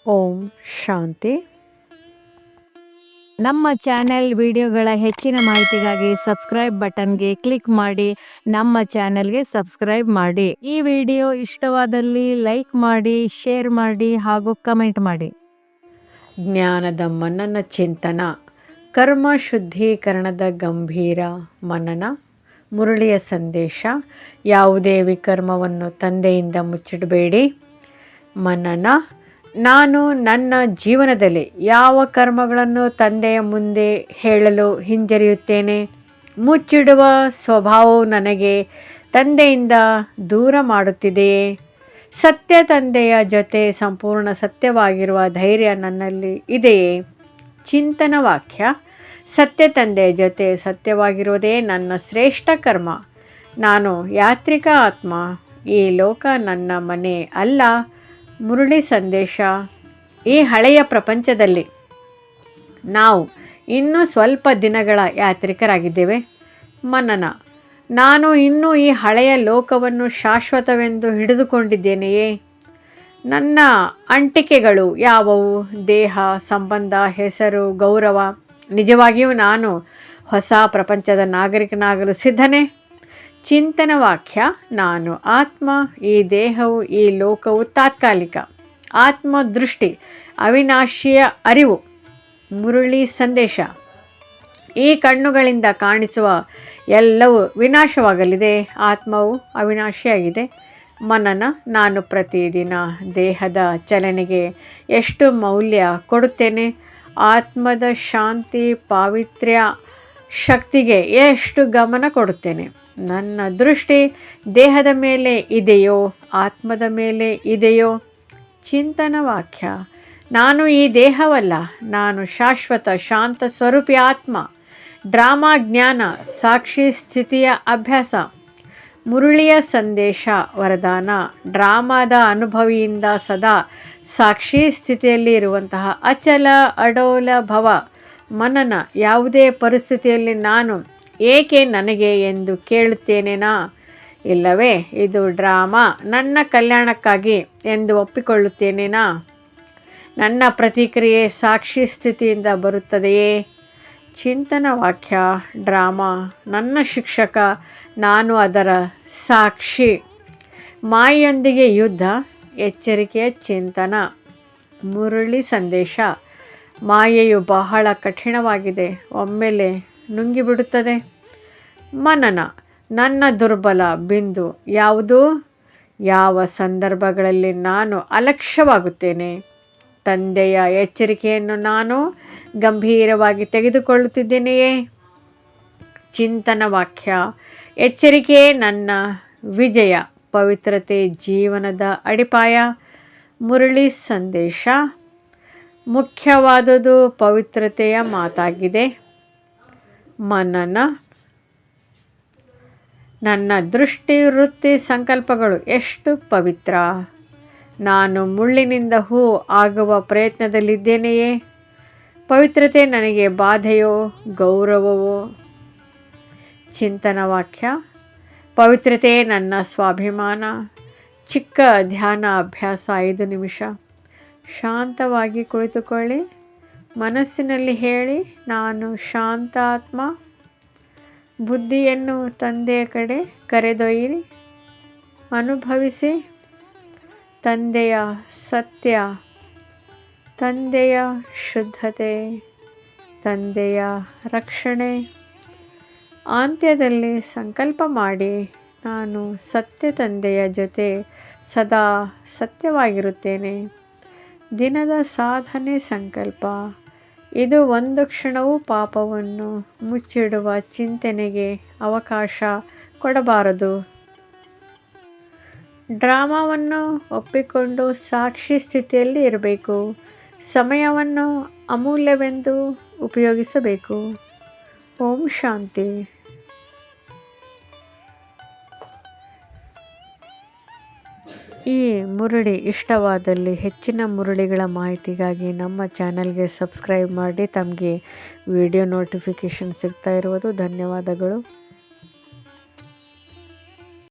ಓಂ ಶಾಂತಿ. ನಮ್ಮ ಚಾನೆಲ್ ವಿಡಿಯೋಗಳ ಹೆಚ್ಚಿನ ಮಾಹಿತಿಗಾಗಿ ಸಬ್ಸ್ಕ್ರೈಬ್ ಬಟನ್ಗೆ ಕ್ಲಿಕ್ ಮಾಡಿ ನಮ್ಮ ಚಾನೆಲ್ಗೆ ಸಬ್ಸ್ಕ್ರೈಬ್ ಮಾಡಿ. ಈ ವಿಡಿಯೋ ಇಷ್ಟವಾದಲ್ಲಿ ಲೈಕ್ ಮಾಡಿ, ಶೇರ್ ಮಾಡಿ ಹಾಗೂ ಕಮೆಂಟ್ ಮಾಡಿ. ಜ್ಞಾನದ ಮನನ ಚಿಂತನ, ಕರ್ಮ ಶುದ್ಧೀಕರಣದ ಗಂಭೀರ ಮನನ. ಮುರಳಿಯ ಸಂದೇಶ: ಯಾವುದೇ ವಿಕರ್ಮವನ್ನು ತಂದೆಯಿಂದ ಮುಚ್ಚಿಡಬೇಡಿ. ಮನನ: ನಾನು ನನ್ನ ಜೀವನದಲ್ಲಿ ಯಾವ ಕರ್ಮಗಳನ್ನು ತಂದೆಯ ಮುಂದೆ ಹೇಳಲು ಹಿಂಜರಿಯುತ್ತೇನೆ? ಮುಚ್ಚಿಡುವ ಸ್ವಭಾವವು ನನಗೆ ತಂದೆಯಿಂದ ದೂರ ಮಾಡುತ್ತಿದೆಯೇ? ಸತ್ಯ ತಂದೆಯ ಜೊತೆ ಸಂಪೂರ್ಣ ಸತ್ಯವಾಗಿರುವ ಧೈರ್ಯ ನನ್ನಲ್ಲಿ ಇದೆಯೇ? ಚಿಂತನ ವಾಕ್ಯ: ಸತ್ಯ ತಂದೆಯ ಜೊತೆ ಸತ್ಯವಾಗಿರುವುದೇ ನನ್ನ ಶ್ರೇಷ್ಠ ಕರ್ಮ. ನಾನು ಯಾತ್ರಿಕ ಆತ್ಮ. ಈ ಲೋಕ ನನ್ನ ಮನೆ ಅಲ್ಲ. ಮುರಳಿ ಸಂದೇಶ: ಈ ಹಳೆಯ ಪ್ರಪಂಚದಲ್ಲಿ ನಾವು ಇನ್ನೂ ಸ್ವಲ್ಪ ದಿನಗಳ ಯಾತ್ರಿಕರಾಗಿದ್ದೇವೆ. ಮನನ: ನಾನು ಇನ್ನೂ ಈ ಹಳೆಯ ಲೋಕವನ್ನು ಶಾಶ್ವತವೆಂದು ಹಿಡಿದುಕೊಂಡಿದ್ದೇನೆಯೇ? ನನ್ನ ಅಂಟಿಕೆಗಳು ಯಾವುವು? ದೇಹ, ಸಂಬಂಧ, ಹೆಸರು, ಗೌರವ. ನಿಜವಾಗಿಯೂ ನಾನು ಹೊಸ ಪ್ರಪಂಚದ ನಾಗರಿಕನಾಗಲು ಸಿದ್ಧನೇ? ಚಿಂತನ ವಾಕ್ಯ: ನಾನು ಆತ್ಮ. ಈ ದೇಹವು, ಈ ಲೋಕವು ತಾತ್ಕಾಲಿಕ. ಆತ್ಮ ದೃಷ್ಟಿ, ಅವಿನಾಶಿಯ ಅರಿವು. ಮುರಳಿ ಸಂದೇಶ: ಈ ಕಣ್ಣುಗಳಿಂದ ಕಾಣಿಸುವ ಎಲ್ಲವೂ ವಿನಾಶವಾಗಲಿದೆ. ಆತ್ಮವು ಅವಿನಾಶಿಯಾಗಿದೆ. ಮನನ: ನಾನು ಪ್ರತಿದಿನ ದೇಹದ ಚಲನೆಗೆ ಎಷ್ಟು ಮೌಲ್ಯ ಕೊಡುತ್ತೇನೆ? ಆತ್ಮದ ಶಾಂತಿ, ಪಾವಿತ್ರ್ಯ, ಶಕ್ತಿಗೆ ಎಷ್ಟು ಗಮನ ಕೊಡುತ್ತೇನೆ? ನನ್ನ ದೃಷ್ಟಿ ದೇಹದ ಮೇಲೆ ಇದೆಯೋ ಆತ್ಮದ ಮೇಲೆ ಇದೆಯೋ? ಚಿಂತನ ವಾಕ್ಯ: ನಾನು ಈ ದೇಹವಲ್ಲ. ನಾನು ಶಾಶ್ವತ ಶಾಂತ ಸ್ವರೂಪಿ ಆತ್ಮ. ಡ್ರಾಮಾ ಜ್ಞಾನ, ಸಾಕ್ಷಿ ಸ್ಥಿತಿಯ ಅಭ್ಯಾಸ. ಮುರಳಿಯ ಸಂದೇಶ ವರದಾನ: ಡ್ರಾಮಾದ ಅನುಭವಿಯಿಂದ ಸದಾ ಸಾಕ್ಷಿ ಸ್ಥಿತಿಯಲ್ಲಿ ಇರುವಂತಹ ಅಚಲ ಅಡೋಲ ಭವ. ಮನನ: ಯಾವುದೇ ಪರಿಸ್ಥಿತಿಯಲ್ಲಿ ನಾನು ಏಕೆ ನನಗೆ ಎಂದು ಕೇಳುತ್ತೇನೇನಾ? ಇಲ್ಲವೇ ಇದು ಡ್ರಾಮಾ ನನ್ನ ಕಲ್ಯಾಣಕ್ಕಾಗಿ ಎಂದು ಒಪ್ಪಿಕೊಳ್ಳುತ್ತೇನೇನಾ? ನನ್ನ ಪ್ರತಿಕ್ರಿಯೆ ಸಾಕ್ಷಿ ಸ್ಥಿತಿಯಿಂದ ಬರುತ್ತದೆಯೇ? ಚಿಂತನ ವಾಕ್ಯ: ಡ್ರಾಮಾ ನನ್ನ ಶಿಕ್ಷಕ, ನಾನು ಅದರ ಸಾಕ್ಷಿ. ಮಾಯೆಯೊಂದಿಗೆ ಯುದ್ಧ. ಎಚ್ಚರಿಕೆಯ ಚಿಂತನ. ಮುರಳಿ ಸಂದೇಶ: ಮಾಯೆಯು ಬಹಳ ಕಠಿಣವಾಗಿದೆ, ಒಮ್ಮೆಲೆ ನುಂಗಿಬಿಡುತ್ತದೆ. ಮನನ: ನನ್ನ ದುರ್ಬಲ ಬಿಂದು ಯಾವುದು? ಯಾವ ಸಂದರ್ಭಗಳಲ್ಲಿ ನಾನು ಅಲಕ್ಷ್ಯವಾಗುತ್ತೇನೆ? ತಂದೆಯ ಎಚ್ಚರಿಕೆಯನ್ನು ನಾನು ಗಂಭೀರವಾಗಿ ತೆಗೆದುಕೊಳ್ಳುತ್ತಿದ್ದೇನೆಯೇ? ಚಿಂತನ ವಾಕ್ಯ: ಎಚ್ಚರಿಕೆಯೇ ನನ್ನ ವಿಜಯ. ಪವಿತ್ರತೆ ಜೀವನದ ಅಡಿಪಾಯ. ಮುರಳಿ ಸಂದೇಶ: ಮುಖ್ಯವಾದುದು ಪವಿತ್ರತೆಯ ಮಾತಾಗಿದೆ. ಮನನ: ನನ್ನ ದೃಷ್ಟಿ, ವೃತ್ತಿ, ಸಂಕಲ್ಪಗಳು ಎಷ್ಟು ಪವಿತ್ರ. ನಾನು ಮುಳ್ಳಿನಿಂದ ಹೂ ಆಗುವ ಪ್ರಯತ್ನದಲ್ಲಿದ್ದೇನೆಯೇ? ಪವಿತ್ರತೆ ನನಗೆ ಬಾಧೆಯೋ ಗೌರವವೋ? ಚಿಂತನ ವಾಕ್ಯ: ಪವಿತ್ರತೆ ನನ್ನ ಸ್ವಾಭಿಮಾನ. ಚಿಕ್ಕ ಧ್ಯಾನ ಅಭ್ಯಾಸ 5 ನಿಮಿಷ. ಶಾಂತವಾಗಿ ಕುಳಿತುಕೊಳ್ಳಿ. ಮನಸ್ಸಿನಲ್ಲಿ ಹೇಳಿ, ನಾನು ಶಾಂತ ಆತ್ಮ. ಬುದ್ಧಿಯನ್ನು ತಂದೆಯ ಕಡೆ ಕರೆದೊಯ್ಯಿರಿ. ಅನುಭವಿಸಿ ತಂದೆಯ ಸತ್ಯ, ತಂದೆಯ ಶುದ್ಧತೆ, ತಂದೆಯ ರಕ್ಷಣೆ. ಅಂತ್ಯದಲ್ಲಿ ಸಂಕಲ್ಪ ಮಾಡಿ, ನಾನು ಸತ್ಯ ತಂದೆಯ ಜೊತೆ ಸದಾ ಸತ್ಯವಾಗಿರುತ್ತೇನೆ. ದಿನದ ಸಾಧನೆ ಸಂಕಲ್ಪ: ಇದು ಒಂದು ಕ್ಷಣವೂ ಪಾಪವನ್ನು ಮುಚ್ಚಿಡುವ ಚಿಂತನೆಗೆ ಅವಕಾಶ ಕೊಡಬಾರದು. ಡ್ರಾಮಾವನ್ನು ಒಪ್ಪಿಕೊಂಡು ಸಾಕ್ಷಿ ಸ್ಥಿತಿಯಲ್ಲಿ ಇರಬೇಕು. ಸಮಯವನ್ನು ಅಮೂಲ್ಯವೆಂದು ಉಪಯೋಗಿಸಬೇಕು. ಓಂ ಶಾಂತಿ. ಈ ಮುರಳಿ ಇಷ್ಟವಾದಲ್ಲಿ ಹೆಚ್ಚಿನ ಮುರಳಿಗಳ ಮಾಹಿತಿಗಾಗಿ ನಮ್ಮ ಚಾನಲ್ಗೆ ಸಬ್ಸ್ಕ್ರೈಬ್ ಮಾಡಿ. ತಮಗೆ ವಿಡಿಯೋ ನೋಟಿಫಿಕೇಷನ್ ಸಿಗ್ತಾ ಇರುವುದು ಧನ್ಯವಾದಗಳು.